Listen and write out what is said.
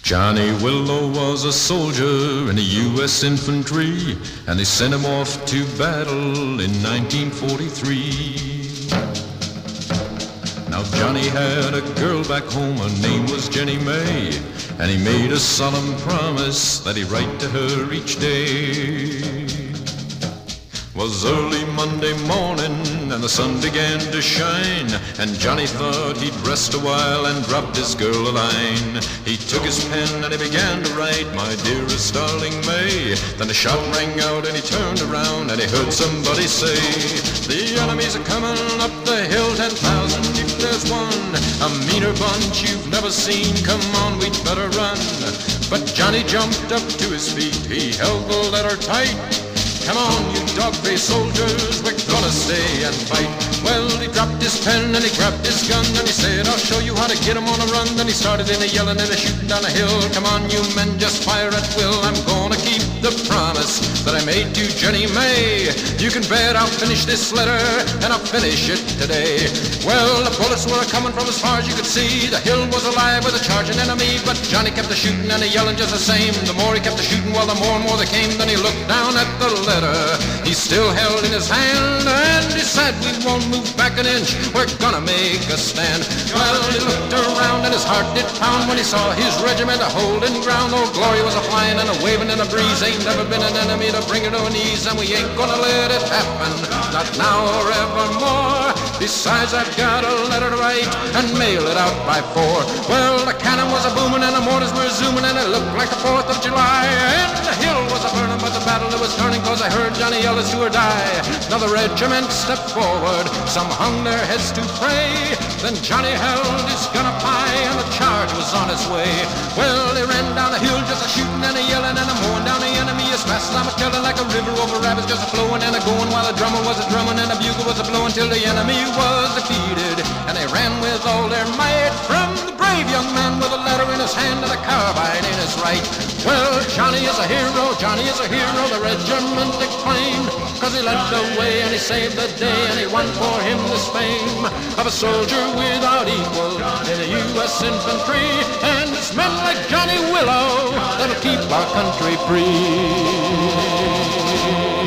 Johnny Willow was a soldier in the U.S. infantry, and they sent him off to battle in 1943. Now Johnny had a girl back home, her name was Jenny May, and he made a solemn promise that he'd write to her each day. Was early Monday morning and the sun began to shine, and Johnny thought he'd rest a while and dropped his girl a line. He took his pen and he began to write, "My dearest darling May." Then a shot rang out and he turned around and he heard somebody say, "The enemies are coming up the hill, 10,000 if there's one. A meaner bunch you've never seen, come on, we'd better run." But Johnny jumped up to his feet, he held the letter tight. "Come on, you dog-faced soldiers, we're gonna stay and fight." Well, he dropped his pen and he grabbed his gun and he said, "I'll show you how to get 'em on a run." Then he started in a yelling and a shooting down a hill. "Come on, you men, just fire at will. I'm gonna keep the promise that I made to Jenny May. You can bet I'll finish this letter and I'll finish it today." Well, the bullets were coming from as far as you could see. The hill was alive with a charging enemy, but Johnny kept a shooting and a yelling just the same. The more he kept a shooting, well, the more and more they came. Then he looked down at the letter he still held in his hand, and he said, "We won't move back an inch, we're gonna make a stand." Well, he looked around and his heart did pound when he saw his regiment a-holding ground. Old Glory was a-flying and a-waving in a breeze. Ain't never been an enemy to bring her to her knees, and we ain't gonna let it happen, not now or evermore. Besides, I've got a letter to write and mail it out by 4. Well, the cannon was a-booming and the mortars were zooming, and it looked like the 4th of July, and the hill was a-burning, but the battle it was turning, 'cause I heard Johnny yell, "It's do or die." Now the regiment stepped forward, some hung their heads to pray. Then Johnny held his gun up high and the charge was on its way. Well, he ran down the hill just a-shooting and a-yelling and a-mowing down the enemy as fast as I'm a-telling, like a river over rapids, just a-flowing and a-going, while the drummer was a-drumming and the bugle was a-blowing, till the enemy was defeated, and they ran with all their might from the brave young man with a letter in his hand and a carbine in his right. Well, Johnny is a hero, Johnny is a hero, the regiment exclaimed, 'cause he led the way and he saved the day, and he won for him this fame of a soldier without equal in the U.S. infantry. And it's men like Johnny Willow that'll keep our country free.